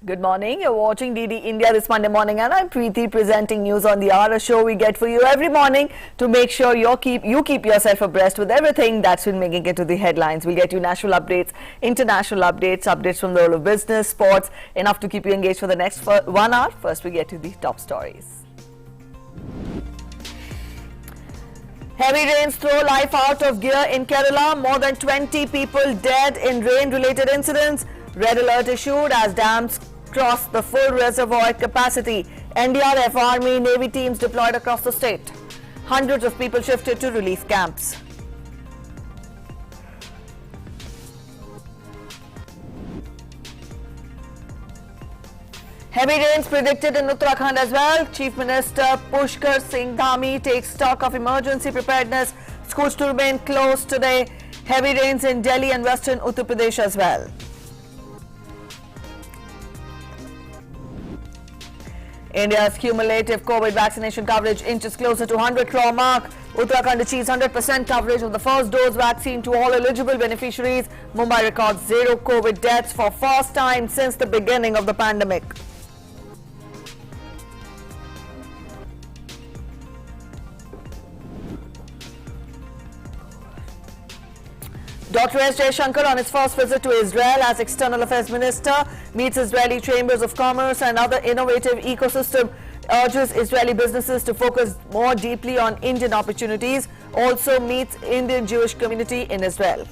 Good morning. You're watching DD India this Monday morning, and I'm Preeti presenting news on the hour, a show we get for you every morning to make sure you keep yourself abreast with everything that's been making it to the headlines. We'll get you national updates, international updates, updates from the world of business, sports, enough to keep you engaged for the next 1 hour. First, we get to the top stories. Heavy rains throw life out of gear in Kerala. More than 20 people dead in rain-related incidents. Red alert issued as dams cross the full reservoir capacity. NDRF, Army, Navy teams deployed across the state. Hundreds of people shifted to relief camps. Heavy rains predicted in Uttarakhand as well. Chief Minister Pushkar Singh Dhami takes stock of emergency preparedness. Schools to remain closed today. Heavy rains in Delhi and western Uttar Pradesh as well. India's cumulative COVID vaccination coverage inches closer to 100 crore mark. Uttarakhand achieves 100% coverage of the first dose vaccine to all eligible beneficiaries. Mumbai records 0 COVID deaths for first time since the beginning of the pandemic. Dr. S. Jaishankar on his first visit to Israel as External Affairs Minister meets Israeli Chambers of Commerce and other innovative ecosystem, urges Israeli businesses to focus more deeply on Indian opportunities, also meets Indian Jewish community in Israel.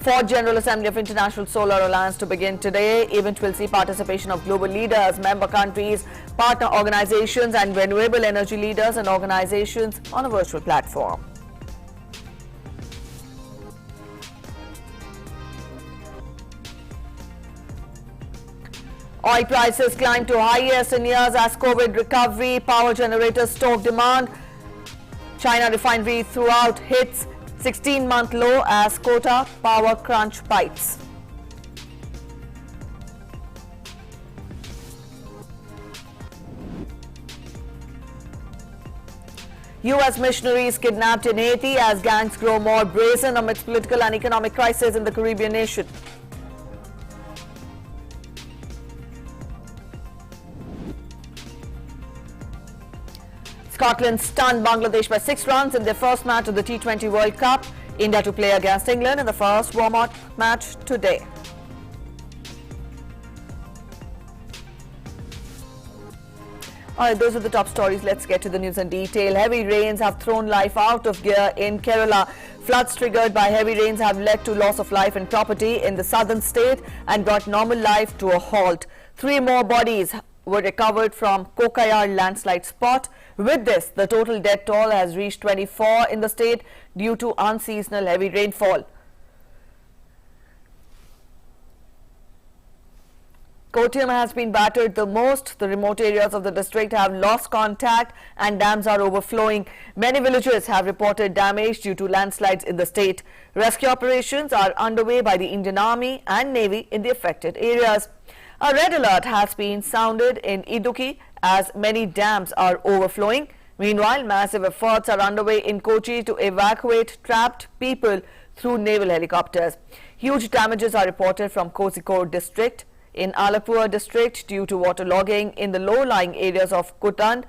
Fourth General Assembly of International Solar Alliance to begin today. Event will see participation of global leaders, member countries, partner organizations and renewable energy leaders and organizations on a virtual platform. Oil prices climb to highest in years as COVID recovery, power generators stoke demand. China refinery throughout hits 16-month low as quota power crunch bites. U.S. missionaries kidnapped in Haiti as gangs grow more brazen amidst political and economic crisis in the Caribbean nation. Scotland stunned Bangladesh by 6 runs in their first match of the T20 World Cup. India to play against England in the first warm-up match today. Alright, those are the top stories. Let's get to the news in detail. Heavy rains have thrown life out of gear in Kerala. Floods triggered by heavy rains have led to loss of life and property in the southern state and brought normal life to a halt. 3 more bodies were recovered from Kokayar landslide spot. With this, the total death toll has reached 24 in the state due to unseasonal heavy rainfall. Kottayam has been battered the most. The remote areas of the district have lost contact and dams are overflowing. Many villages have reported damage due to landslides in the state. Rescue operations are underway by the Indian Army and Navy in the affected areas. A red alert has been sounded in Idukki as many dams are overflowing. Meanwhile, massive efforts are underway in Kochi to evacuate trapped people through naval helicopters. Huge damages are reported from Kozhikode district. In Alapur district, due to waterlogging in the low-lying areas of Kuttand,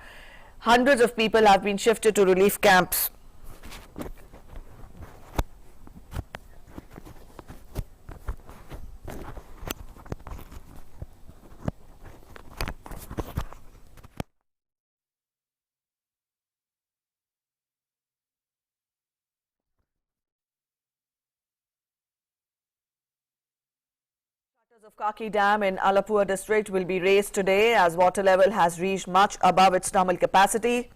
hundreds of people have been shifted to relief camps. Of Kaki Dam in Alapur district will be raised today as water level has reached much above its normal capacity.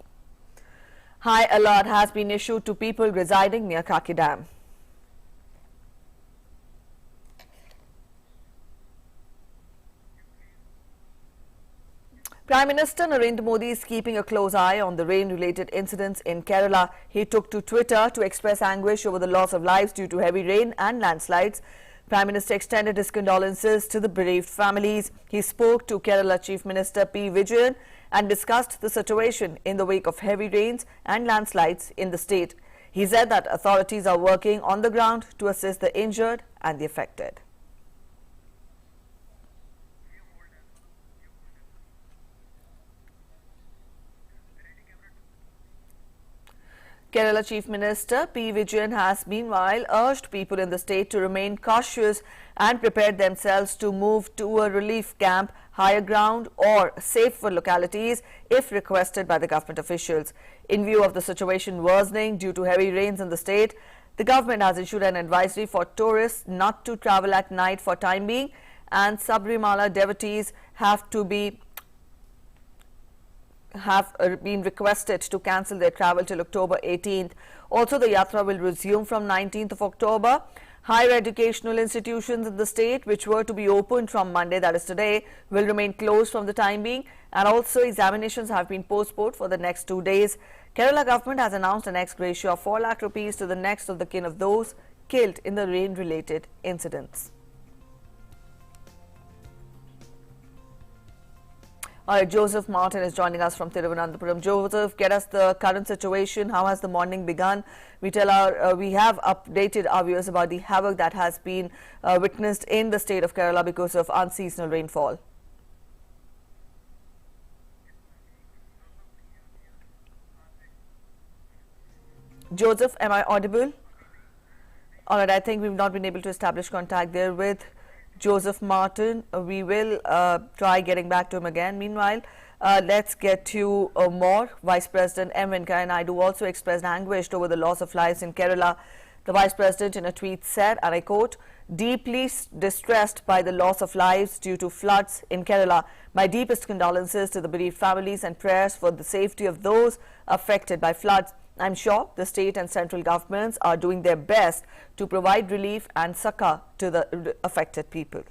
High alert has been issued to people residing near Kaki Dam. Prime Minister Narendra Modi is keeping a close eye on the rain-related incidents in Kerala. He took to Twitter to express anguish over the loss of lives due to heavy rain and landslides. Prime Minister extended his condolences to the bereaved families. He spoke to Kerala Chief Minister P. Vijayan and discussed the situation in the wake of heavy rains and landslides in the state. He said that authorities are working on the ground to assist the injured and the affected. Kerala Chief Minister P. Vijayan has meanwhile urged people in the state to remain cautious and prepare themselves to move to a relief camp, higher ground or safer localities if requested by the government officials. In view of the situation worsening due to heavy rains in the state, the government has issued an advisory for tourists not to travel at night for time being, and Sabrimala devotees have been requested to cancel their travel till October 18th. Also, the yatra will resume from 19th of October. Higher educational institutions in the state, which were to be opened from Monday, that is today, will remain closed from the time being, and also examinations have been postponed for the next 2 days. Kerala government has announced an ex gratia of 4 lakh rupees to the next of the kin of those killed in the rain-related incidents. All right, Joseph Martin is joining us from Thiruvananthapuram. Joseph, get us the current situation. How has the morning begun? We have updated our viewers about the havoc that has been witnessed in the state of Kerala because of unseasonal rainfall. Joseph, am I audible? All right, I think we've not been able to establish contact there with Joseph Martin. We will try getting back to him again. Meanwhile, let's get to more. Vice President M. Venkaiah Naidu also expressed anguish over the loss of lives in Kerala. The Vice President in a tweet said, and I quote, "Deeply distressed by the loss of lives due to floods in Kerala. My deepest condolences to the bereaved families and prayers for the safety of those affected by floods. I'm sure the state and central governments are doing their best to provide relief and succor to the affected people."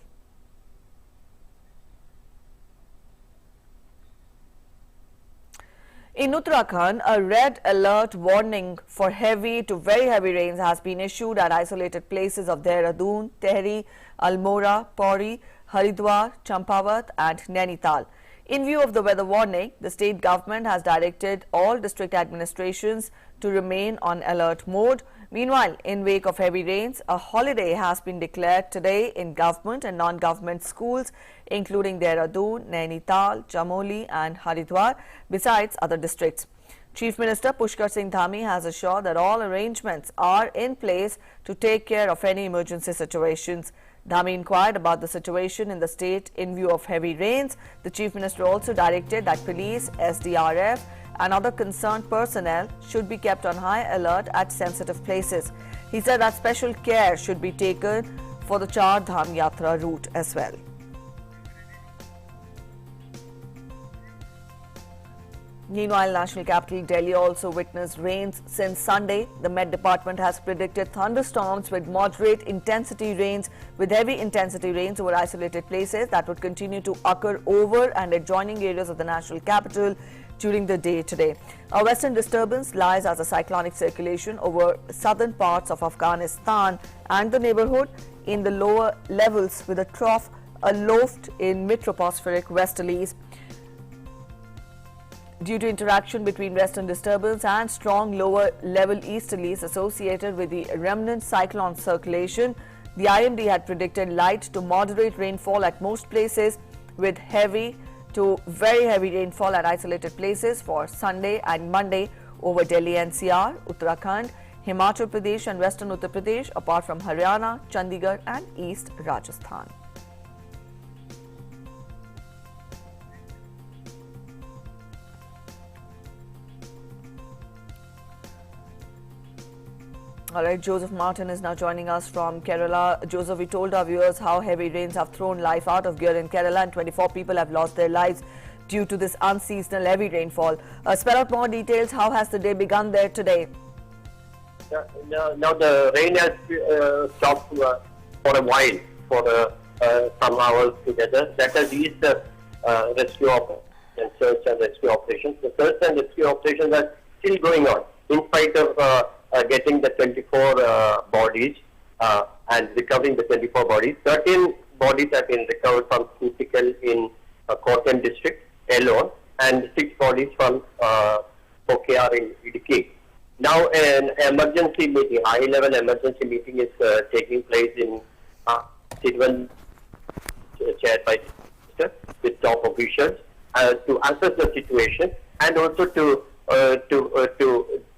In Uttarakhand, a red alert warning for heavy to very heavy rains has been issued at isolated places of Dehradun, Tehri, Almora, Pauri, Haridwar, Champavat and Nainital. In view of the weather warning, the state government has directed all district administrations to remain on alert mode. Meanwhile, in wake of heavy rains, a holiday has been declared today in government and non-government schools, including Dehradun, Nainital, Chamoli and Haridwar, besides other districts. Chief Minister Pushkar Singh Dhami has assured that all arrangements are in place to take care of any emergency situations. Dhami inquired about the situation in the state in view of heavy rains. The Chief Minister also directed that police, SDRF and other concerned personnel should be kept on high alert at sensitive places. He said that special care should be taken for the Char Dham Yatra route as well. Meanwhile, national capital Delhi also witnessed rains since Sunday. The Met Department has predicted thunderstorms with moderate intensity rains with heavy intensity rains over isolated places that would continue to occur over and adjoining areas of the national capital during the day today. A western disturbance lies as a cyclonic circulation over southern parts of Afghanistan and the neighborhood in the lower levels with a trough aloft in mid-tropospheric westerlies. Due to interaction between western disturbance and strong lower level easterlies associated with the remnant cyclone circulation, the IMD had predicted light to moderate rainfall at most places with heavy to very heavy rainfall at isolated places for Sunday and Monday over Delhi NCR, Uttarakhand, Himachal Pradesh and western Uttar Pradesh, apart from Haryana, Chandigarh and East Rajasthan. All right, Joseph Martin is now joining us from Kerala. Joseph, we told our viewers how heavy rains have thrown life out of gear in Kerala and 24 people have lost their lives due to this unseasonal heavy rainfall. Spell out more details. How has the day begun there today? Now the rain has stopped for a while, for some hours together. That has eased the rescue and search and rescue operations. The search and rescue operations are still going on in spite of getting the 24 bodies and recovering the 24 bodies. 13 bodies have been recovered from critical in Kottayam district alone and 6 bodies from Pokayar in Idukki. Now an emergency meeting, high-level emergency meeting is taking place in Sidwan, chaired by the minister, with top officials to assess the situation and also to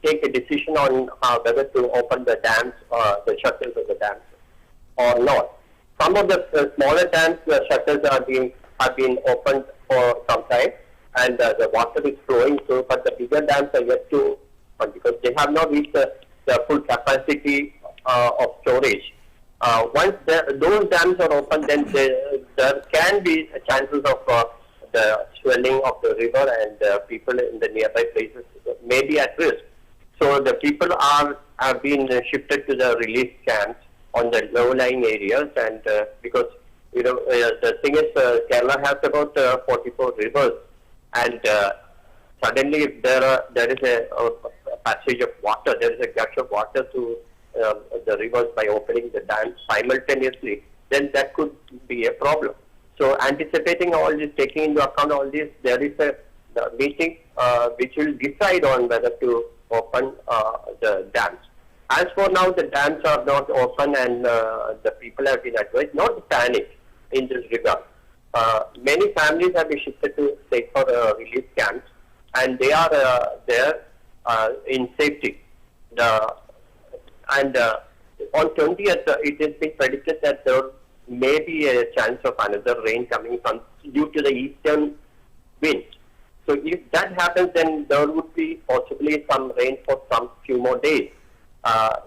take a decision on whether to open the dams, the shutters of the dams or not. Some of the smaller dams, the shutters have been opened for some time, and the water is flowing through, but the bigger dams are yet to open because they have not reached the full capacity of storage. Once those dams are open, then there can be chances of the swelling of the river, and people in the nearby places may be at risk. So the people have been shifted to the relief camps on the low-lying areas, and because the thing is, Kerala has about 44 rivers, and suddenly if there is a passage of water, there is a gush of water to the rivers by opening the dams simultaneously, then that could be a problem. So anticipating all this, taking into account all this, there is a meeting which will decide on whether to open the dams. As for now, the dams are not open, and the people have been advised not to panic in this regard. Many families have been shifted to safer relief camps, and they are there in safety. On 20th, it has been predicted that there may be a chance of another rain coming from due to the eastern wind. So if that happens, then there would be possibly some rain for some few more days,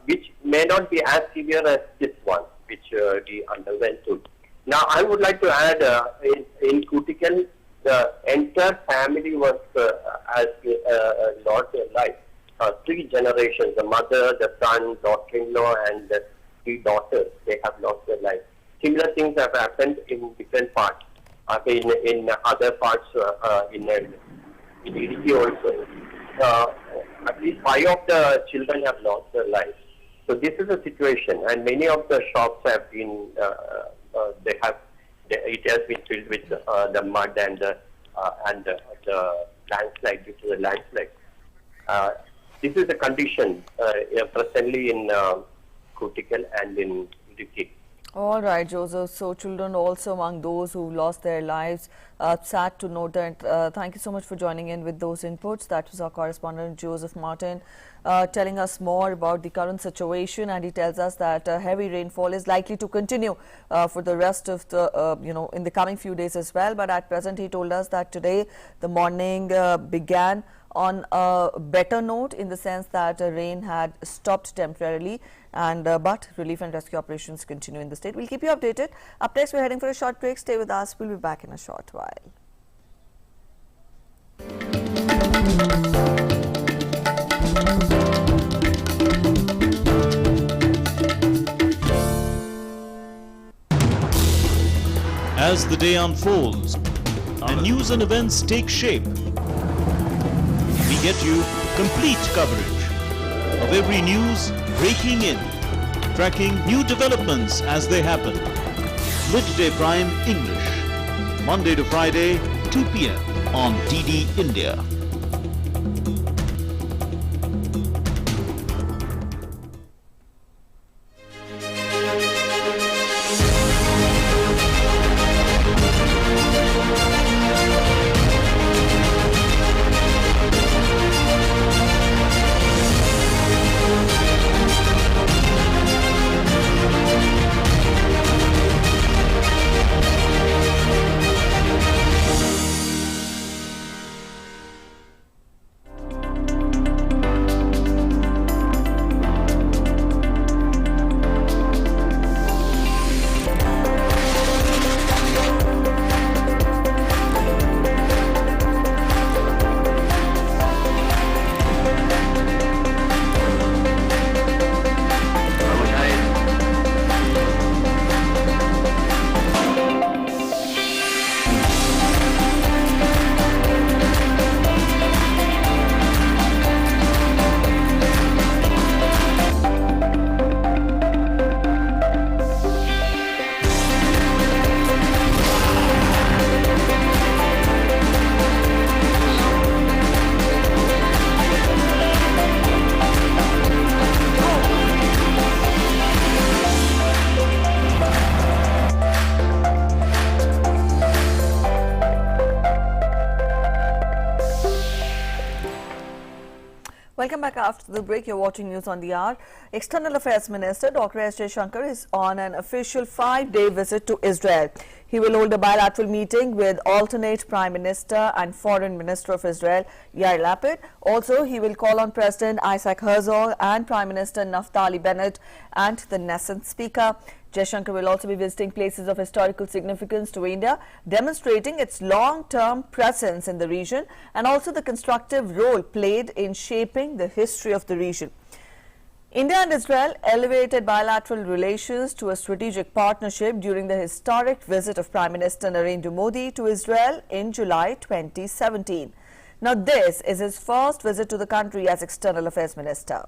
which may not be as severe as this one, which we underwent to. Now, I would like to add, in Kutikkal, the entire family was has lost their life. 3 generations, the mother, the son, daughter-in-law, and the 3 daughters, they have lost their life. Similar things have happened in different parts, in other parts, in Haiti also. At least 5 of the children have lost their lives. So this is a situation, and many of the shops have been, it has been filled with the mud and the landslide, due to the landslide. This is the condition presently in Kutikkal and in Idukki. All right, Joseph. So children also among those who lost their lives. Sad to note that. Thank you so much for joining in with those inputs. That was our correspondent Joseph Martin telling us more about the current situation, and he tells us that heavy rainfall is likely to continue for the rest of the in the coming few days as well. But at present, he told us that today the morning began on a better note, in the sense that rain had stopped temporarily, and but relief and rescue operations continue in the state. We'll keep you updated. Up next, we're heading for a short break. Stay with us. We'll be back in a short while. As the day unfolds and news and events take shape, we get you complete coverage of every news breaking in, tracking new developments as they happen. Midday Prime English, Monday to Friday, 2 p.m. on DD India. Welcome back after the break. You're watching News on the Hour. External Affairs Minister Dr. S. Jaishankar is on an official 5-day visit to Israel. He will hold a bilateral meeting with alternate Prime Minister and Foreign Minister of Israel, Yair Lapid. Also, he will call on President Isaac Herzog and Prime Minister Naftali Bennett and the Knesset Speaker. Jaishankar will also be visiting places of historical significance to India, demonstrating its long-term presence in the region and also the constructive role played in shaping the history of the region. India and Israel elevated bilateral relations to a strategic partnership during the historic visit of Prime Minister Narendra Modi to Israel in July 2017. Now, this is his first visit to the country as External Affairs Minister.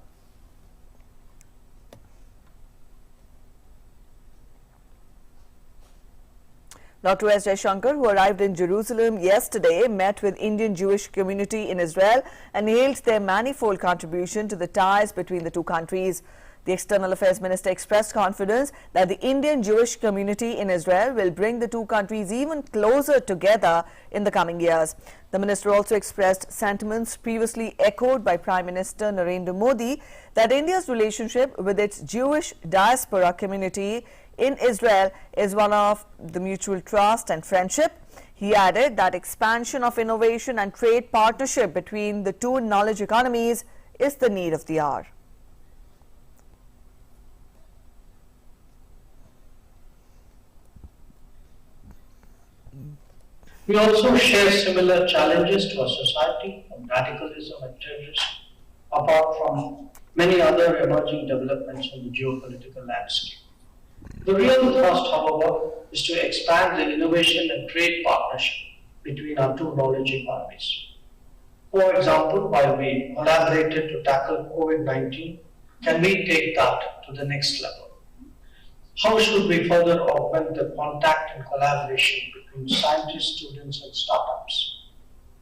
Dr. S. Jaishankar, who arrived in Jerusalem yesterday, met with Indian Jewish community in Israel and hailed their manifold contribution to the ties between the two countries. The External Affairs Minister expressed confidence that the Indian Jewish community in Israel will bring the two countries even closer together in the coming years. The minister also expressed sentiments previously echoed by Prime Minister Narendra Modi that India's relationship with its Jewish diaspora community in Israel is one of the mutual trust and friendship. He added that expansion of innovation and trade partnership between the two knowledge economies is the need of the hour. We also share similar challenges to our society, from radicalism and terrorism, apart from many other emerging developments on the geopolitical landscape. The real thrust, however, is to expand the innovation and trade partnership between our two knowledge economies. For example, while we collaborated to tackle COVID-19, can we take that to the next level? How should we further augment the contact and collaboration between scientists, students, and startups?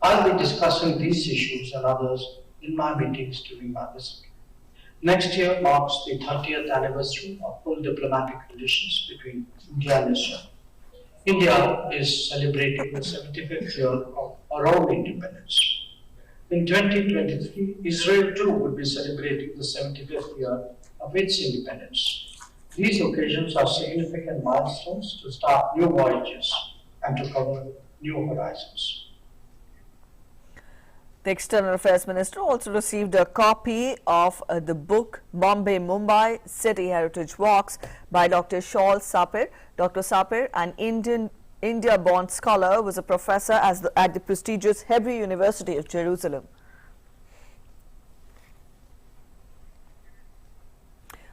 I'll be discussing these issues and others in my meetings during my visit. Next year marks the 30th anniversary of full diplomatic relations between India and Israel. India is celebrating the 75th year of our own independence. In 2023, Israel too will be celebrating the 75th year of its independence. These occasions are significant milestones to start new voyages and to cover new horizons. The External Affairs Minister also received a copy of the book Bombay-Mumbai City Heritage Walks by Dr. Shaul Sapir. Dr. Sapir, an India-born scholar, was a professor at the prestigious Hebrew University of Jerusalem.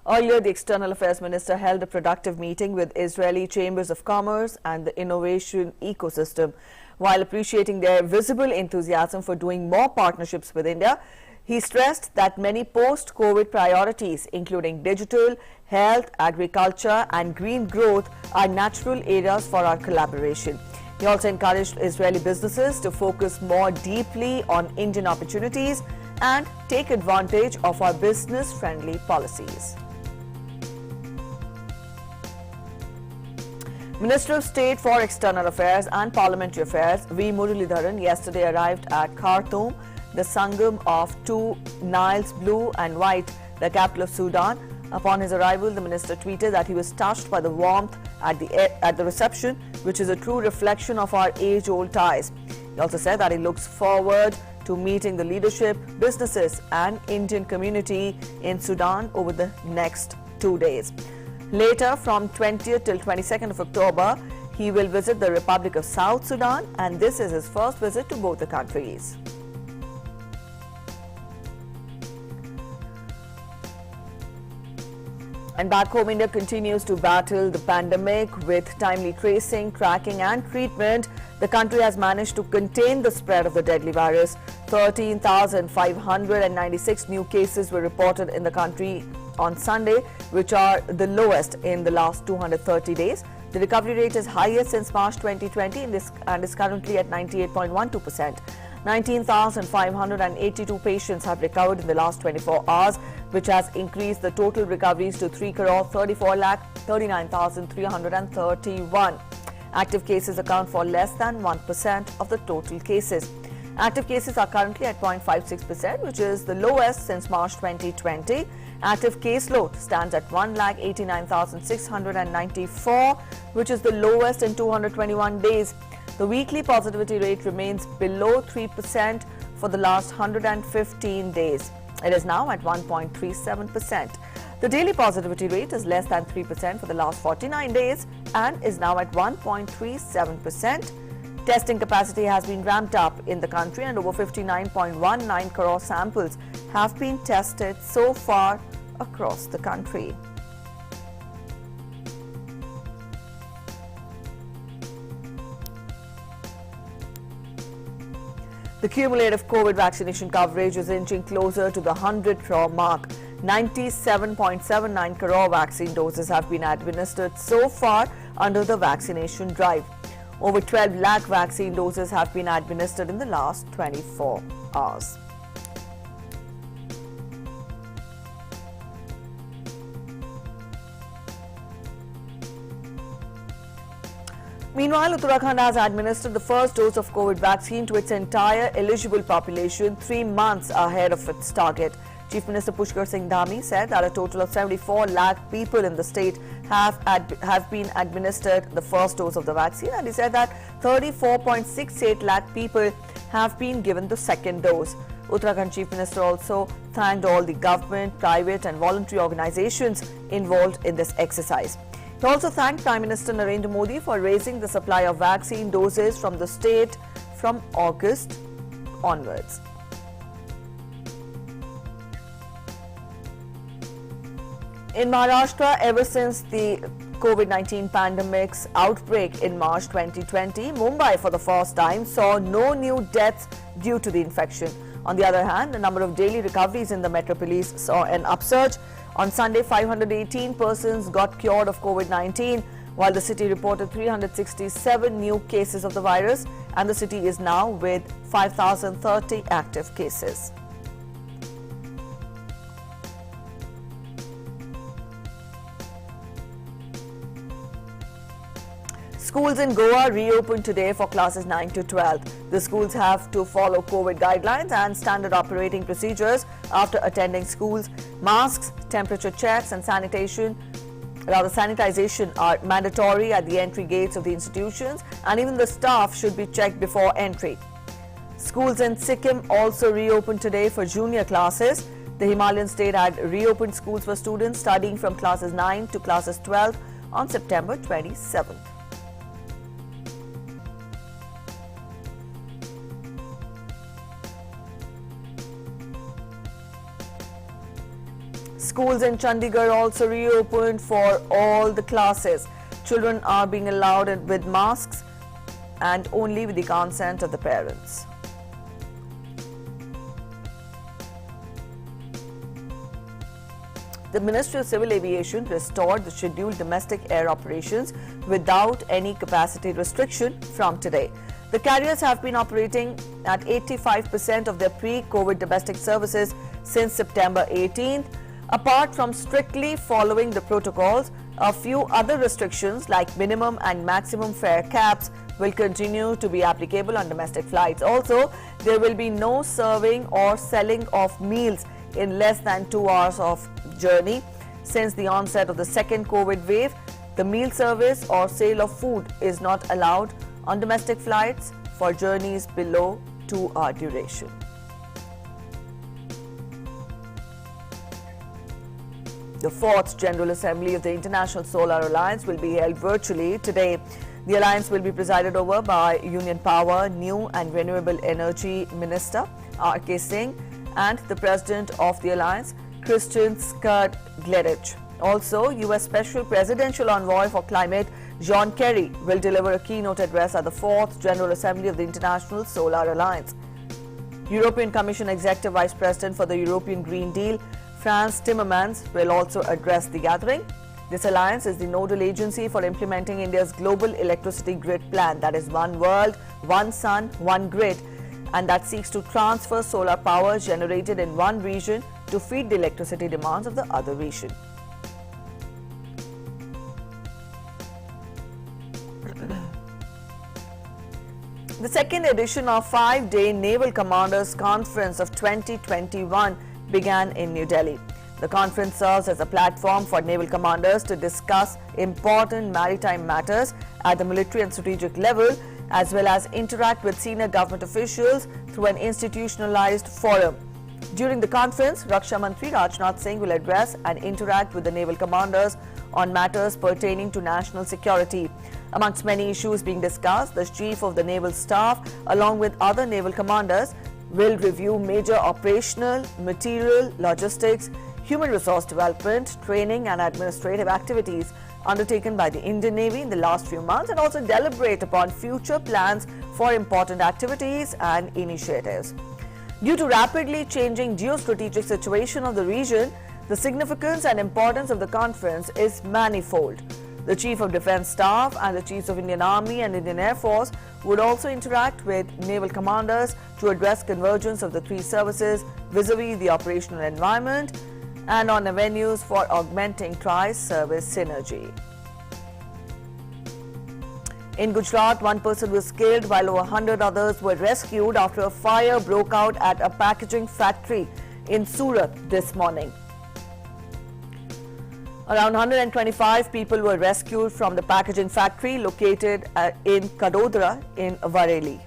Earlier, the External Affairs Minister held a productive meeting with Israeli Chambers of Commerce and the innovation ecosystem. While appreciating their visible enthusiasm for doing more partnerships with India, he stressed that many post-COVID priorities, including digital, health, agriculture and green growth, are natural areas for our collaboration. He also encouraged Israeli businesses to focus more deeply on Indian opportunities and take advantage of our business-friendly policies. Minister of State for External Affairs and Parliamentary Affairs V. Muralidharan yesterday arrived at Khartoum, the Sangam of two Niles, blue and white, the capital of Sudan. Upon his arrival, the minister tweeted that he was touched by the warmth at the reception, which is a true reflection of our age-old ties. He also said that he looks forward to meeting the leadership, businesses and Indian community in Sudan over the next 2 days. Later, from 20th till 22nd of October, he will visit the Republic of South Sudan, and this is his first visit to both the countries. And back home, India continues to battle the pandemic with timely tracing, tracking and treatment. The country has managed to contain the spread of the deadly virus. 13,596 new cases were reported in the country on Sunday, which are the lowest in the last 230 days. The recovery rate is highest since March 2020 and is currently at 98.12%. 19,582 patients have recovered in the last 24 hours, which has increased the total recoveries to 3,34,39,331. Active cases account for less than 1% of the total cases. Active cases are currently at 0.56%, which is the lowest since March 2020. Active caseload stands at 1,89,694, which is the lowest in 221 days. The weekly positivity rate remains below 3% for the last 115 days. It is now at 1.37%. The daily positivity rate is less than 3% for the last 49 days and is now at 1.37%. Testing capacity has been ramped up in the country and over 59.19 crore samples have been tested so far across the country. The cumulative COVID vaccination coverage is inching closer to the 100 crore mark. 97.79 crore vaccine doses have been administered so far under the vaccination drive. Over 12 lakh vaccine doses have been administered in the last 24 hours. Meanwhile, Uttarakhand has administered the first dose of COVID vaccine to its entire eligible population 3 months ahead of its target. Chief Minister Pushkar Singh Dhami said that a total of 74 lakh people in the state have been administered the first dose of the vaccine, and he said that 34.68 lakh people have been given the second dose. Uttarakhand Chief Minister also thanked all the government, private and voluntary organizations involved in this exercise. He also thanked Prime Minister Narendra Modi for raising the supply of vaccine doses from the state from August onwards. In Maharashtra, ever since the COVID-19 pandemic's outbreak in March 2020, Mumbai for the first time saw no new deaths due to the infection. On the other hand, the number of daily recoveries in the metropolis saw an upsurge. On Sunday, 518 persons got cured of COVID-19, while the city reported 367 new cases of the virus, and the city is now with 5,030 active cases. Schools in Goa reopened today for classes 9 to 12. The schools have to follow COVID guidelines and standard operating procedures after attending schools. Masks, temperature checks and sanitization are mandatory at the entry gates of the institutions, and even the staff should be checked before entry. Schools in Sikkim also reopened today for junior classes. The Himalayan state had reopened schools for students studying from classes 9 to classes 12 on September 27th. Schools in Chandigarh also reopened for all the classes. Children are being allowed with masks and only with the consent of the parents. The Ministry of Civil Aviation restored the scheduled domestic air operations without any capacity restriction from today. The carriers have been operating at 85% of their pre-COVID domestic services since September 18th. Apart from strictly following the protocols, a few other restrictions like minimum and maximum fare caps will continue to be applicable on domestic flights. Also, there will be no serving or selling of meals in less than 2 hours of journey. Since the onset of the second COVID wave, the meal service or sale of food is not allowed on domestic flights for journeys below 2-hour duration. The 4th General Assembly of the International Solar Alliance will be held virtually today. The alliance will be presided over by Union Power, New and Renewable Energy Minister R.K. Singh and the President of the alliance, Christian Skard-Gleditsch. Also, U.S. Special Presidential Envoy for Climate John Kerry will deliver a keynote address at the 4th General Assembly of the International Solar Alliance. European Commission Executive Vice President for the European Green Deal, Frans Timmermans, will also address the gathering. This alliance is the nodal agency for implementing India's global electricity grid plan, that is One World, One Sun, One Grid, and that seeks to transfer solar power generated in one region to feed the electricity demands of the other region. The second edition of 5-day Naval Commanders Conference of 2021 began in New Delhi. The conference serves as a platform for naval commanders to discuss important maritime matters at the military and strategic level, as well as interact with senior government officials through an institutionalized forum. During the conference, Raksha Mantri Rajnath Singh will address and interact with the naval commanders on matters pertaining to national security. Amongst many issues being discussed, the Chief of the Naval Staff, along with other naval commanders, will review major operational, material, logistics, human resource development, training and administrative activities undertaken by the Indian Navy in the last few months, and also deliberate upon future plans for important activities and initiatives. Due to rapidly changing geostrategic situation of the region, the significance and importance of the conference is manifold. The Chief of Defence Staff and the Chiefs of Indian Army and Indian Air Force would also interact with naval commanders to address convergence of the three services vis-a-vis the operational environment and on avenues for augmenting tri-service synergy. In Gujarat, one person was killed while over 100 others were rescued after a fire broke out at a packaging factory in Surat this morning. Around 125 people were rescued from the packaging factory located in Kadodra in Bareilly.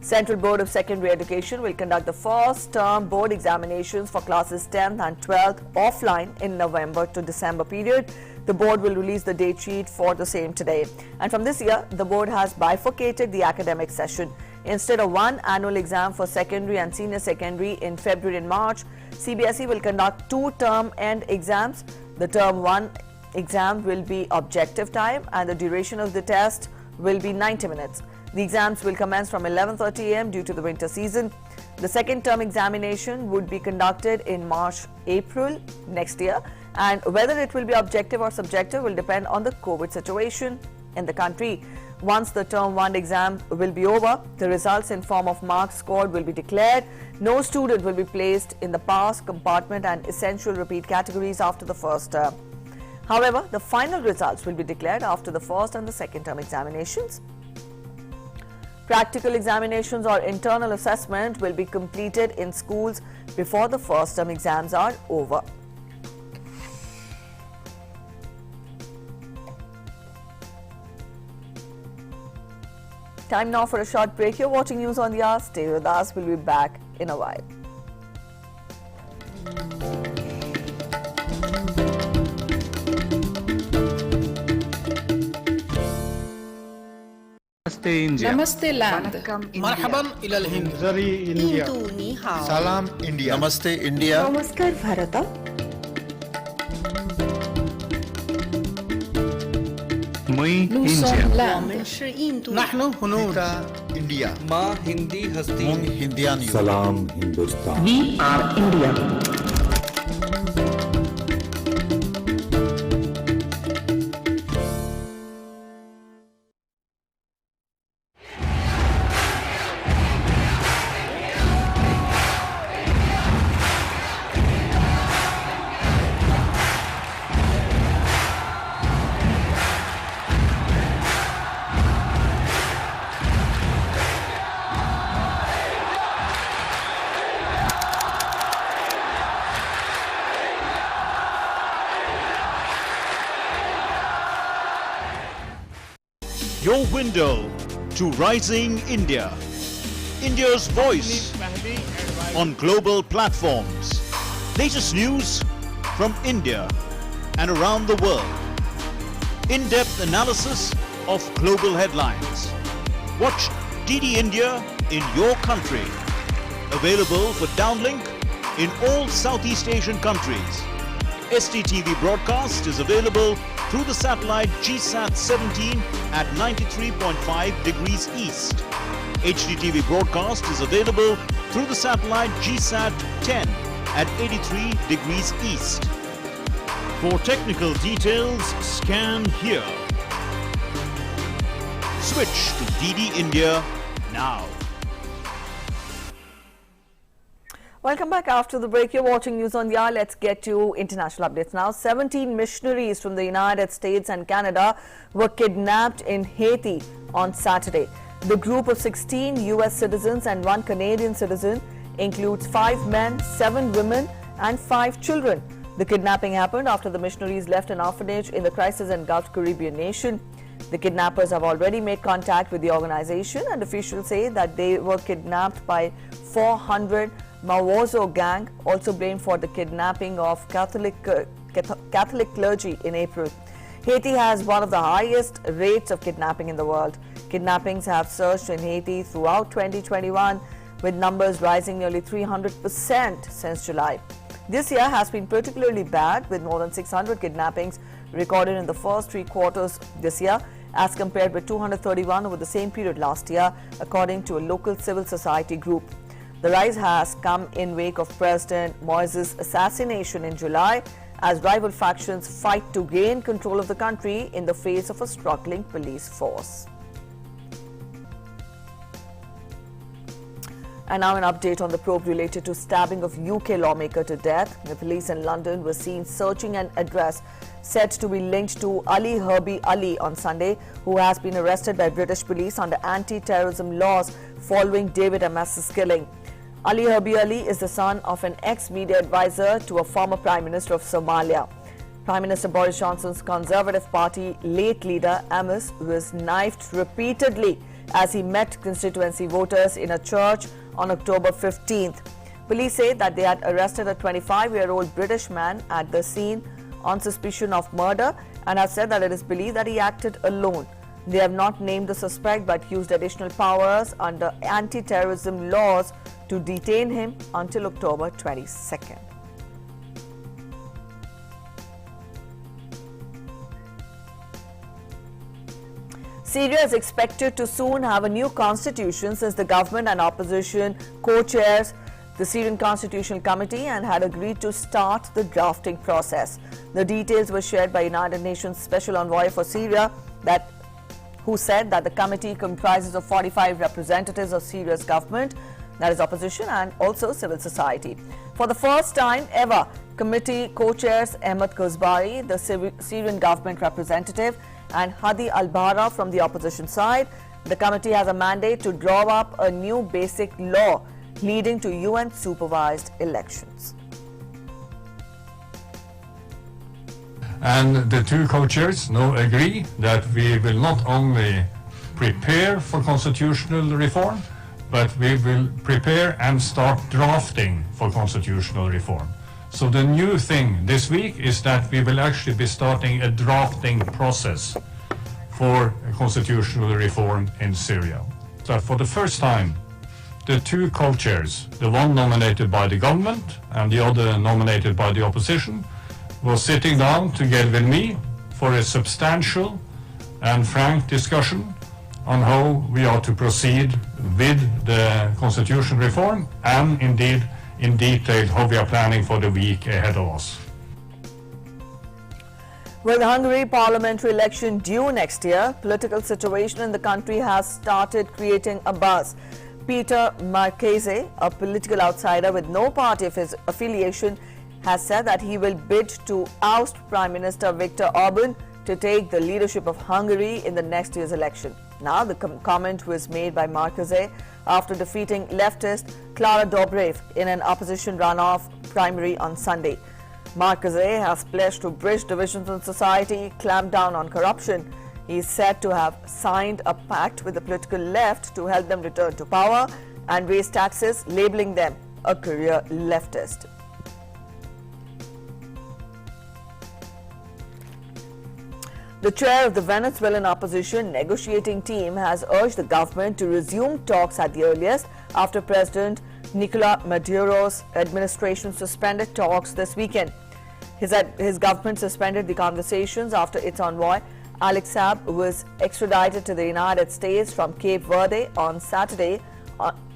Central Board of Secondary Education will conduct the first term board examinations for classes 10th and 12th offline in November to December period. The board will release the date sheet for the same today. And from this year, the board has bifurcated the academic session. Instead of one annual exam for secondary and senior secondary in February and March, CBSE will conduct two term end exams. The term 1 exam will be objective time and the duration of the test will be 90 minutes. The exams will commence from 11:30 a.m. due to the winter season. The second term examination would be conducted in March-April next year, and whether it will be objective or subjective will depend on the COVID situation in the country. Once the term 1 exam will be over, the results in form of marks scored will be declared. No student will be placed in the pass, compartment and essential repeat categories after the first term. However, the final results will be declared after the first and the second term examinations. Practical examinations or internal assessment will be completed in schools before the first term exams are over. Time now for a short break. You're watching News on the Hour. Stay with us. We'll be back in a while. Namaste India. Namaste land. Marhaban ila al-Hind. Zari India. Intu ni hao. Salam India. Namaste India. Namaskar Bharata. Mui Nous India. sommes land. 是印度。 نحن هنود. India. ما هندي هستي. هنديان يو. سلام هندوستان. We are India. Your window to rising India. India's voice on global platforms. Latest news from India and around the world. In-depth analysis of global headlines. Watch DD India in your country. Available for downlink in all Southeast Asian countries. STTV broadcast is available through the satellite GSAT 17 at 93.5 degrees east. HDTV broadcast is available through the satellite GSAT 10 at 83 degrees east. For technical details, scan here. Switch to DD India now. Welcome back after the break. You're watching News on the Hour. Let's get to international updates now. 17 missionaries from the United States and Canada were kidnapped in Haiti on Saturday. The group of 16 U.S. citizens and 1 Canadian citizen includes 5 men, 7 women and 5 children. The kidnapping happened after the missionaries left an orphanage in the crisis-engulfed Caribbean nation. The kidnappers have already made contact with the organization, and officials say that they were kidnapped by 400 Mawozo gang, also blamed for the kidnapping of Catholic clergy in April. Haiti has one of the highest rates of kidnapping in the world. Kidnappings have surged in Haiti throughout 2021, with numbers rising nearly 300% since July. This year has been particularly bad, with more than 600 kidnappings recorded in the first 3 quarters this year, as compared with 231 over the same period last year, according to a local civil society group. The rise has come in wake of President Moise's assassination in July, as rival factions fight to gain control of the country in the face of a struggling police force. And now an update on the probe related to stabbing of UK lawmaker to death. The police in London were seen searching an address said to be linked to Ali Herbie Ali on Sunday, who has been arrested by British police under anti-terrorism laws following David Amess's killing. Ali Herbie Ali is the son of an ex-media advisor to a former Prime Minister of Somalia. Prime Minister Boris Johnson's Conservative Party late leader Amos was knifed repeatedly as he met constituency voters in a church on October 15th. Police say that they had arrested a 25-year-old British man at the scene on suspicion of murder and have said that it is believed that he acted alone. They have not named the suspect but used additional powers under anti-terrorism laws to detain him until October 22nd. Syria is expected to soon have a new constitution since the government and opposition co-chairs the Syrian Constitutional Committee and had agreed to start the drafting process. The details were shared by United Nations Special Envoy for Syria, who said that the committee comprises of 45 representatives of Syria's government, that is opposition, and also civil society. For the first time ever, committee co-chairs Ahmed Kuzbari, the Syrian government representative, and Hadi Al-Bahra from the opposition side. The committee has a mandate to draw up a new basic law leading to UN-supervised elections. And the 2 co-chairs now agree that we will not only prepare for constitutional reform, but we will prepare and start drafting for constitutional reform. So the new thing this week is that we will actually be starting a drafting process for constitutional reform in Syria. So for the first time, the 2 co-chairs, the one nominated by the government and the other nominated by the opposition, was sitting down together with me for a substantial and frank discussion on how we are to proceed with the constitutional reform and indeed in detail how we are planning for the week ahead of us. With Hungary parliamentary election due next year, political situation in the country has started creating a buzz. Peter Marchese, a political outsider with no party affiliation, has said that he will bid to oust Prime Minister Viktor Orban to take the leadership of Hungary in the next year's election. Now, the comment was made by Marchese after defeating leftist Klara Dobrev in an opposition runoff primary on Sunday. Marchese has pledged to bridge divisions in society, clamp down on corruption. He is said to have signed a pact with the political left to help them return to power and raise taxes, labeling them a career leftist. The chair of the Venezuelan opposition negotiating team has urged the government to resume talks at the earliest after President Nicolas Maduro's administration suspended talks this weekend. His government suspended the conversations after its envoy Alex Saab was extradited to the United States from Cape Verde on Saturday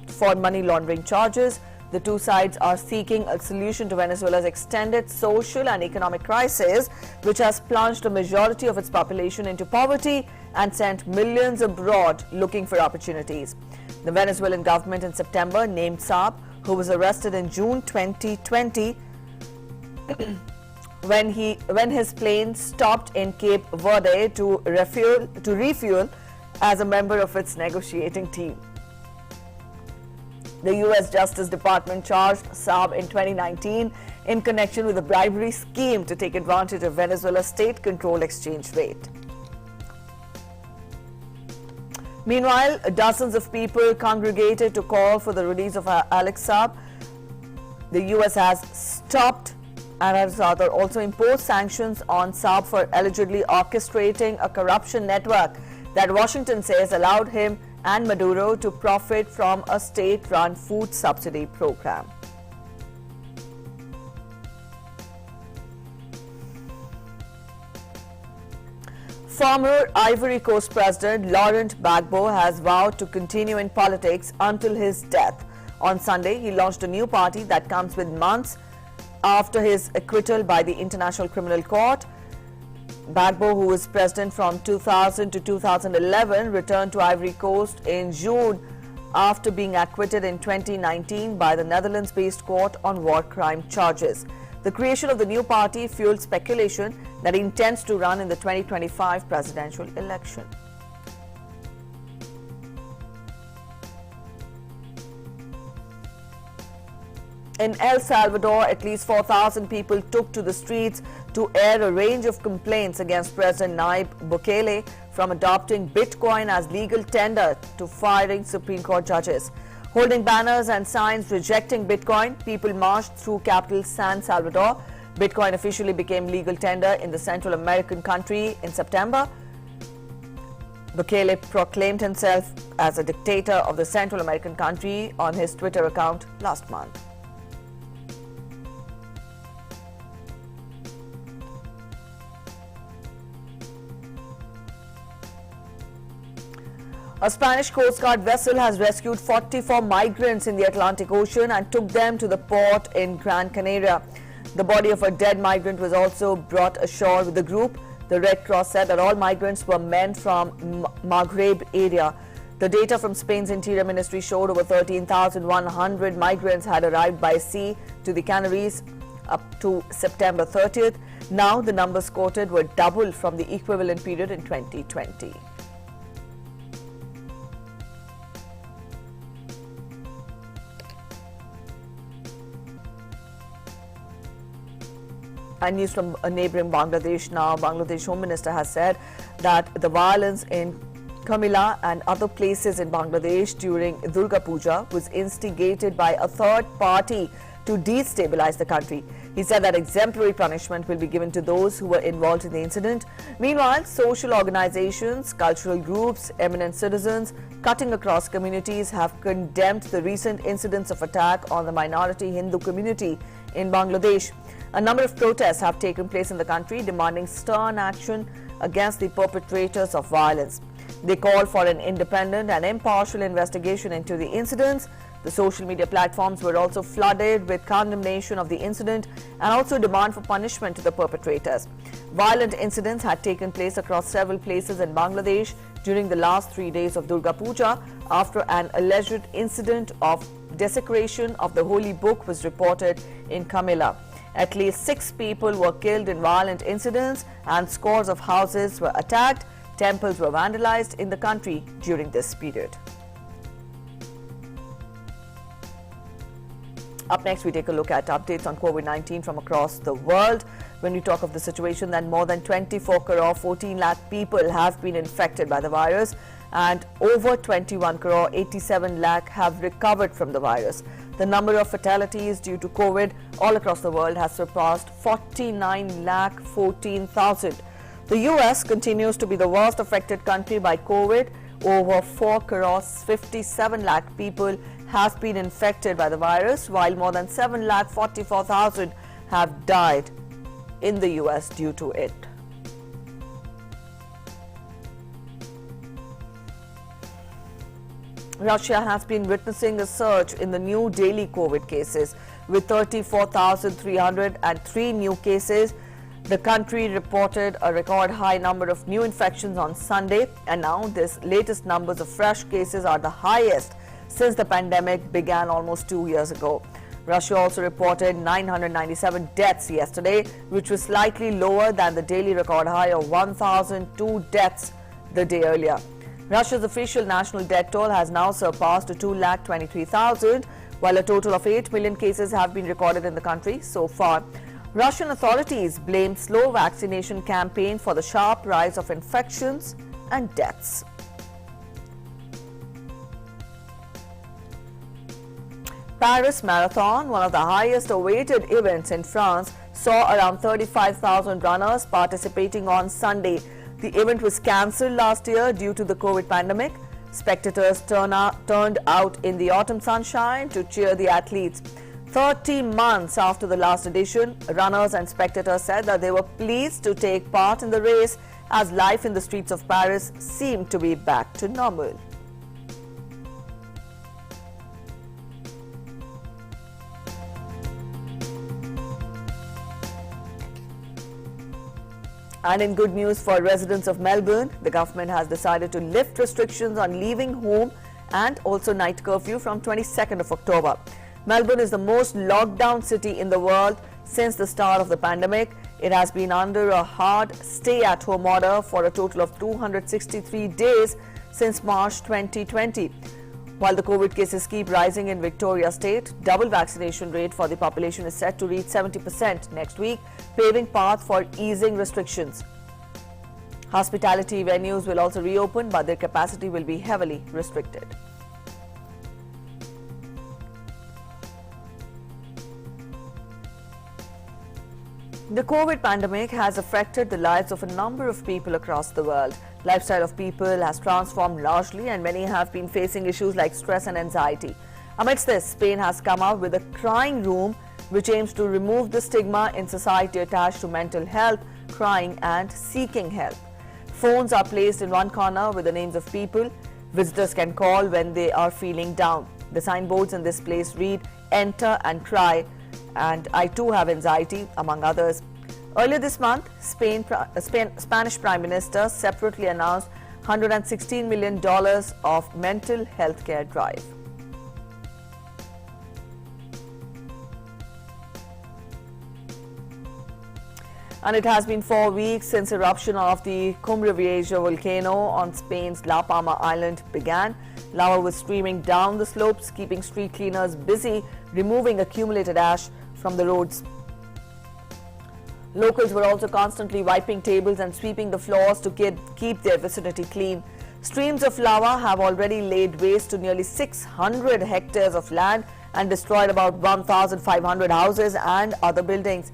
for money laundering charges. The 2 sides are seeking a solution to Venezuela's extended social and economic crisis, which has plunged a majority of its population into poverty and sent millions abroad looking for opportunities. The Venezuelan government in September named Saab who was arrested in June 2020 when his plane stopped in Cape Verde to refuel as a member of its negotiating team. The U.S. Justice Department charged Saab in 2019 in connection with a bribery scheme to take advantage of Venezuela's state-controlled exchange rate. Meanwhile, dozens of people congregated to call for the release of Alex Saab. The U.S. has stopped and has also imposed sanctions on Saab for allegedly orchestrating a corruption network that Washington says allowed him and Maduro to profit from a state-run food subsidy program. Former Ivory Coast President Laurent Gbagbo has vowed to continue in politics until his death. On Sunday, he launched a new party that comes with months after his acquittal by the International Criminal Court. Gbagbo, who was president from 2000 to 2011, returned to Ivory Coast in June after being acquitted in 2019 by the Netherlands-based court on war crime charges. The creation of the new party fueled speculation that he intends to run in the 2025 presidential election. In El Salvador, at least 4,000 people took to the streets to air a range of complaints against President Nayib Bukele, from adopting Bitcoin as legal tender to firing Supreme Court judges. Holding banners and signs rejecting Bitcoin, people marched through capital San Salvador. Bitcoin officially became legal tender in the Central American country in September. Bukele proclaimed himself as a dictator of the Central American country on his Twitter account last month. A Spanish Coast Guard vessel has rescued 44 migrants in the Atlantic Ocean and took them to the port in Gran Canaria. The body of a dead migrant was also brought ashore with the group. The Red Cross said that all migrants were men from Maghreb area. The data from Spain's Interior Ministry showed over 13,100 migrants had arrived by sea to the Canaries up to September 30th. Now the numbers quoted were double from the equivalent period in 2020. And news from neighbouring Bangladesh now. Bangladesh Home Minister has said that the violence in Kamila and other places in Bangladesh during Durga Puja was instigated by a third party to destabilize the country. He said that exemplary punishment will be given to those who were involved in the incident. Meanwhile, social organizations, cultural groups, eminent citizens cutting across communities have condemned the recent incidents of attack on the minority Hindu community in Bangladesh. A number of protests have taken place in the country demanding stern action against the perpetrators of violence. They call for an independent and impartial investigation into the incidents. The social media platforms were also flooded with condemnation of the incident and also demand for punishment to the perpetrators. Violent incidents had taken place across several places in Bangladesh during the last 3 days of Durga Puja after an alleged incident of desecration of the holy book was reported in Kamila. At least 6 people were killed in violent incidents and scores of houses were attacked. Temples were vandalized in the country during this period. Up next, we take a look at updates on COVID-19 from across the world. When we talk of the situation, that more than 24 crore 14 lakh people have been infected by the virus and over 21 crore 87 lakh have recovered from the virus. The number of fatalities due to COVID all across the world has surpassed 49 lakh 14,000. The US continues to be the worst affected country by COVID. Over 4 crore 57 lakh people have been infected by the virus, while more than 7 lakh 44,000 have died in the US due to it. Russia has been witnessing a surge in the new daily COVID cases. With 34,303 new cases, the country reported a record high number of new infections on Sunday, and now this latest numbers of fresh cases are the highest since the pandemic began almost 2 years ago. Russia also reported 997 deaths yesterday, which was slightly lower than the daily record high of 1,002 deaths the day earlier. Russia's official national death toll has now surpassed 223,000, while a total of 8 million cases have been recorded in the country so far. Russian authorities blame slow vaccination campaign for the sharp rise of infections and deaths. Paris Marathon, one of the highest awaited events in France, saw around 35,000 runners participating on Sunday. The event was cancelled last year due to the COVID pandemic. Spectators turned out in the autumn sunshine to cheer the athletes. 30 months after the last edition, runners and spectators said that they were pleased to take part in the race as life in the streets of Paris seemed to be back to normal. And in good news for residents of Melbourne, the government has decided to lift restrictions on leaving home and also night curfew from 22nd of October. Melbourne is the most locked down city in the world since the start of the pandemic. It has been under a hard stay-at-home order for a total of 263 days since March 2020. While the COVID cases keep rising in Victoria State, double vaccination rate for the population is set to reach 70% next week, paving path for easing restrictions. Hospitality venues will also reopen, but their capacity will be heavily restricted. The COVID pandemic has affected the lives of a number of people across the world. Lifestyle of people has transformed largely, and many have been facing issues like stress and anxiety. Amidst this, Spain has come out with a crying room which aims to remove the stigma in society attached to mental health, crying and seeking help. Phones are placed in one corner with the names of people visitors can call when they are feeling down. The signboards in this place read, "Enter and cry," and "I too have anxiety," among others. Earlier this month, Spanish Prime Minister separately announced $116 million of mental health care drive. And it has been 4 weeks since eruption of the Cumbre Vieja volcano on Spain's La Palma island began. Lava was streaming down the slopes, keeping street cleaners busy removing accumulated ash from the roads. Locals were also constantly wiping tables and sweeping the floors to keep their vicinity clean. Streams of lava have already laid waste to nearly 600 hectares of land and destroyed about 1,500 houses and other buildings.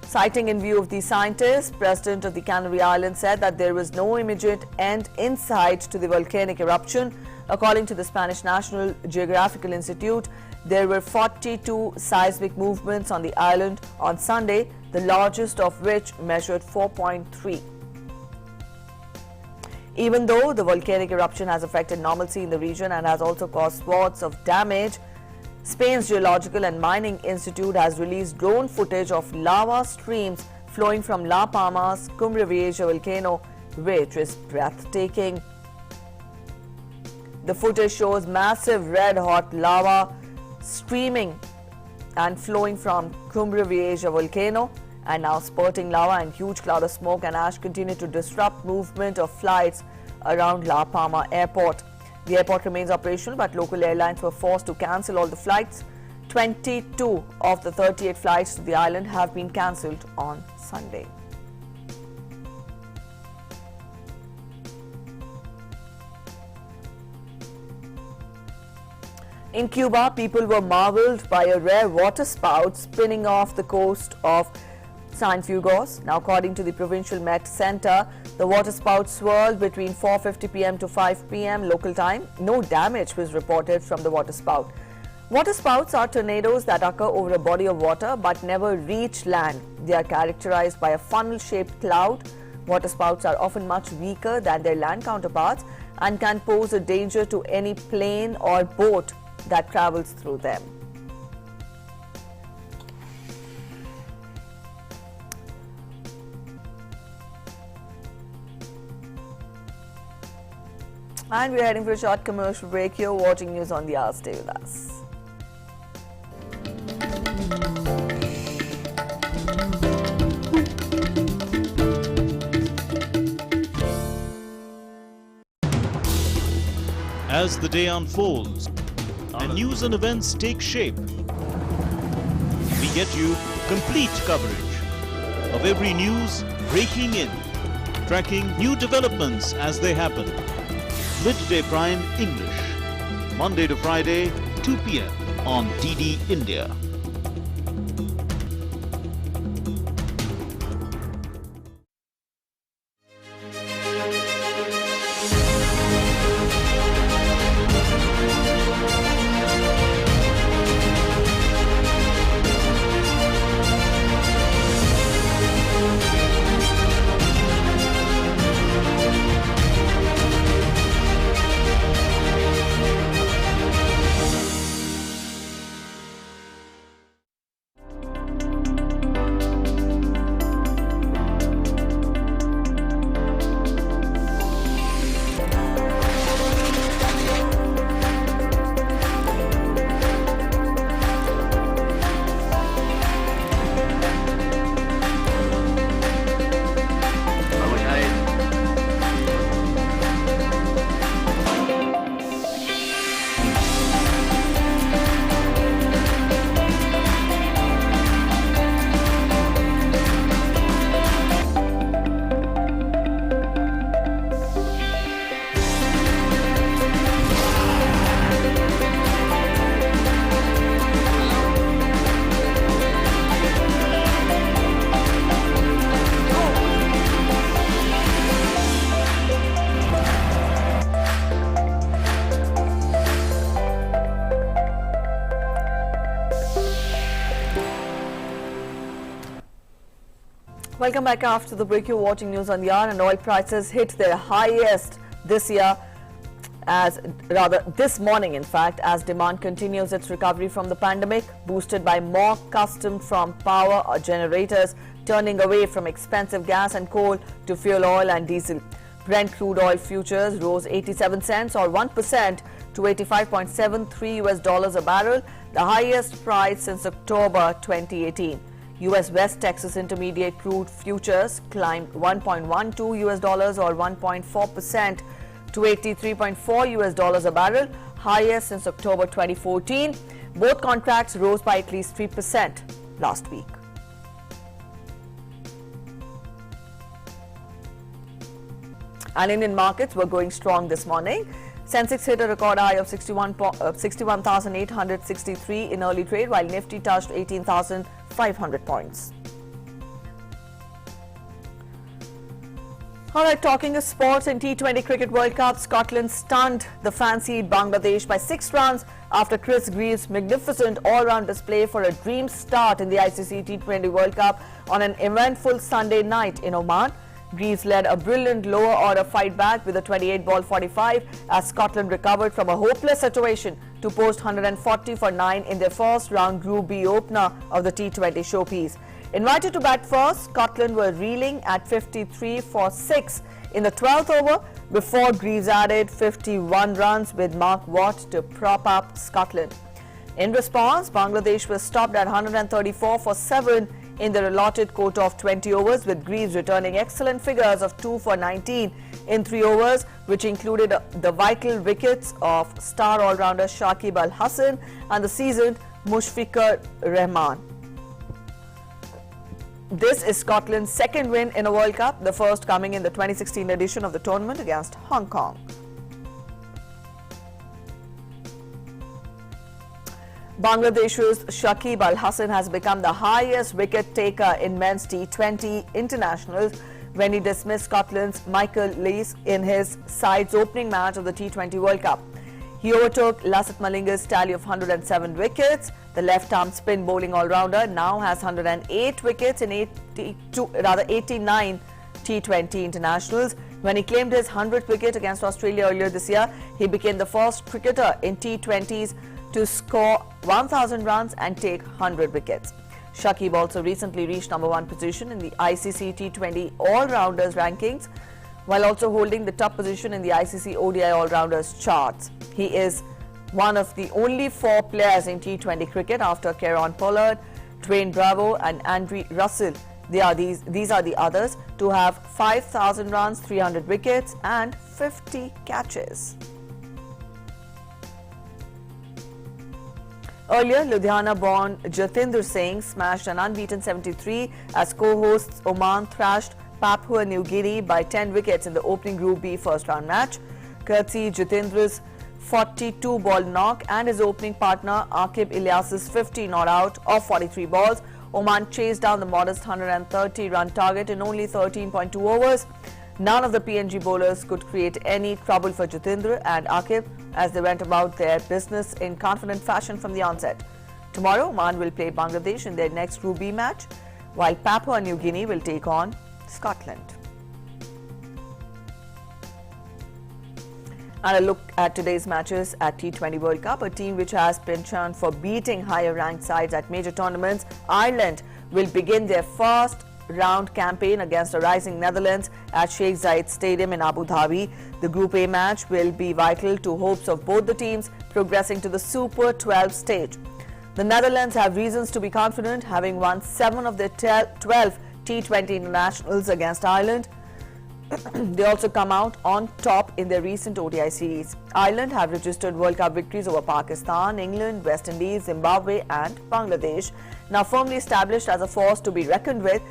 Citing in view of these scientists, President of the Canary Islands said that there was no immediate end in sight to the volcanic eruption. According to the Spanish National Geographical Institute, there were 42 seismic movements on the island on Sunday, the largest of which measured 4.3. Even though the volcanic eruption has affected normalcy in the region and has also caused swaths of damage, Spain's Geological and Mining Institute has released drone footage of lava streams flowing from La Palma's Cumbre Vieja volcano, which is breathtaking. The footage shows massive red-hot lava streaming and flowing from Cumbre Vieja volcano, and now spurting lava and huge cloud of smoke and ash continue to disrupt movement of flights around La Palma airport. The airport remains operational, but local airlines were forced to cancel all the flights. 22 of the 38 flights to the island have been cancelled on Sunday. In Cuba, people were marveled by a rare water spout spinning off the coast of San Fugos. Now, according to the Provincial Met Center, the water spout swirled between 4:50 p.m. to 5 p.m. local time. No damage was reported from the water spout. Water spouts are tornadoes that occur over a body of water but never reach land. They are characterized by a funnel-shaped cloud. Water spouts are often much weaker than their land counterparts and can pose a danger to any plane or boat that travels through them. And we're heading for a short commercial break. You're watching News on the Hour. Stay with us. As the day unfolds and news and events take shape, we get you complete coverage of every news breaking in, tracking new developments as they happen. Midday Prime English, Monday to Friday, 2 p.m. on DD India. Welcome back after the break. You're watching News on the Hour, and oil prices hit their highest this morning, in fact, as demand continues its recovery from the pandemic, boosted by more custom from power or generators turning away from expensive gas and coal to fuel oil and diesel. Brent crude oil futures rose 87 cents or 1% to $85.73 a barrel, the highest price since October 2018. US West Texas Intermediate crude futures climbed $1.12 or 1.4% to $83.4 a barrel, highest since October 2014. Both contracts rose by at least 3% last week. And Indian markets were going strong this morning. Sensex hit a record high of 61,863 in early trade, while Nifty touched 18,500 points. All right, talking of sports, in T20 Cricket World Cup, Scotland stunned the fancied Bangladesh by 6 runs after Chris Greaves' magnificent all-round display for a dream start in the ICC T20 World Cup on an eventful Sunday night in Oman. Greaves led a brilliant lower-order fight back with a 28-ball 45 as Scotland recovered from a hopeless situation to post 140 for 9 in their first-round Group B opener of the T20 showpiece. Invited to bat first, Scotland were reeling at 53 for 6 in the 12th over before Greaves added 51 runs with Mark Watt to prop up Scotland. In response, Bangladesh was stopped at 134 for 7 in their allotted quota of 20 overs, with Greaves returning excellent figures of 2 for 19 in 3 overs, which included the vital wickets of star all-rounder Shakib Al Hasan and the seasoned Mushfiqur Rahman. This is Scotland's second win in a World Cup, the first coming in the 2016 edition of the tournament against Hong Kong. Bangladesh's Shakib Al Hasan has become the highest wicket taker in men's T20 internationals when he dismissed Scotland's Michael Lees in his side's opening match of the T20 World Cup. He overtook Lasith Malinga's tally of 107 wickets. The left-arm spin bowling all-rounder now has 108 wickets in 89 T20 internationals. When he claimed his 100th wicket against Australia earlier this year, he became the first cricketer in T20s to score 1,000 runs and take 100 wickets. Shakib also recently reached #1 position in the ICC T20 All-Rounders rankings while also holding the top position in the ICC ODI All-Rounders charts. He is one of the only 4 players in T20 cricket after Kieron Pollard, Dwayne Bravo and Andre Russell. These are the others to have 5,000 runs, 300 wickets and 50 catches. Earlier, Ludhiana-born Jatinder Singh smashed an unbeaten 73 as co-hosts Oman thrashed Papua New Guinea by 10 wickets in the opening Group B first round match. Courtesy Jatindra's 42-ball knock and his opening partner Aqib Ilyas's 50 not out of 43 balls, Oman chased down the modest 130-run target in only 13.2 overs. None of the PNG bowlers could create any trouble for Jatindra and Aqib as they went about their business in confident fashion from the onset. Tomorrow, Oman will play Bangladesh in their next Group B match, while Papua New Guinea will take on Scotland. And a look at today's matches at T20 World Cup, a team which has been penchant for beating higher ranked sides at major tournaments. Ireland will begin their first round campaign against the rising Netherlands at Sheikh Zayed Stadium in Abu Dhabi. The Group A match will be vital to hopes of both the teams progressing to the Super 12 stage. The Netherlands have reasons to be confident, having won 7 of their 12 T20 internationals against Ireland. They also come out on top in their recent ODI series. Ireland have registered World Cup victories over Pakistan, England, West Indies, Zimbabwe and Bangladesh. Now firmly established as a force to be reckoned with,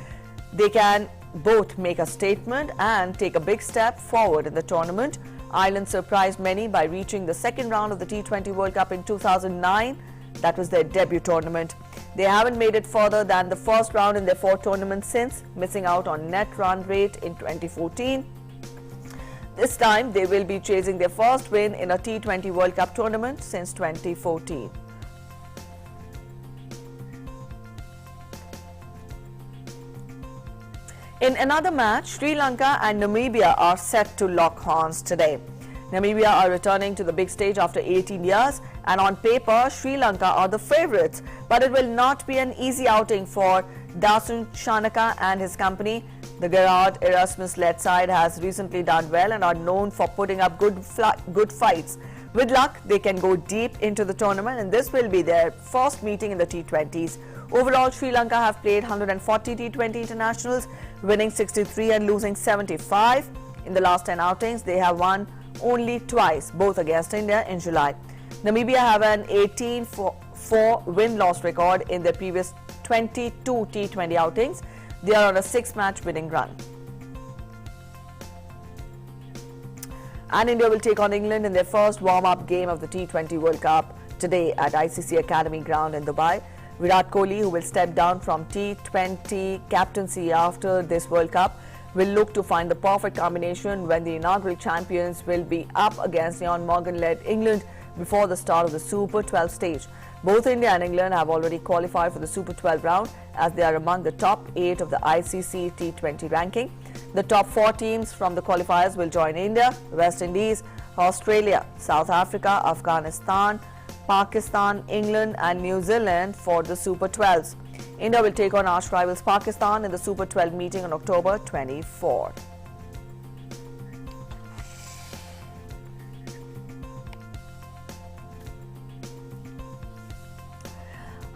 they can both make a statement and take a big step forward in the tournament. Ireland surprised many by reaching the second round of the T20 World Cup in 2009. That was their debut tournament. They haven't made it further than the first round in their 4 tournaments since, missing out on net run rate in 2014. This time, they will be chasing their first win in a T20 World Cup tournament since 2014. In another match, Sri Lanka and Namibia are set to lock horns today. Namibia are returning to the big stage after 18 years, and on paper, Sri Lanka are the favourites. But it will not be an easy outing for Dasun Shanaka and his company. The Gerard Erasmus-led side has recently done well and are known for putting up good fights. With luck, they can go deep into the tournament, and this will be their first meeting in the T20s. Overall, Sri Lanka have played 140 T20 internationals, winning 63 and losing 75. In the last 10 outings, they have won only twice, both against India in July. Namibia have an 18-4 win-loss record in their previous 22 T20 outings. They are on a 6-match winning run. And India will take on England in their first warm-up game of the T20 World Cup today at ICC Academy Ground in Dubai. Virat Kohli, who will step down from T20 captaincy after this World Cup, will look to find the perfect combination when the inaugural champions will be up against Ian Morgan-led England before the start of the Super 12 stage. Both India and England have already qualified for the Super 12 round as they are among the top 8 of the ICC T20 ranking. The top 4 teams from the qualifiers will join India, West Indies, Australia, South Africa, Afghanistan, Pakistan, England and New Zealand for the Super 12s. India will take on arch rivals Pakistan in the Super 12 meeting on October 24.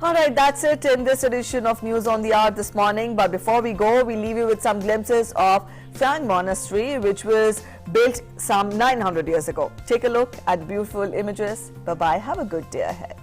Alright, that's it in this edition of News on the Hour this morning. But before we go, we leave you with some glimpses of Fang Monastery, which was built some 900 years ago. Take a look at beautiful images. Bye-bye. Have a good day ahead.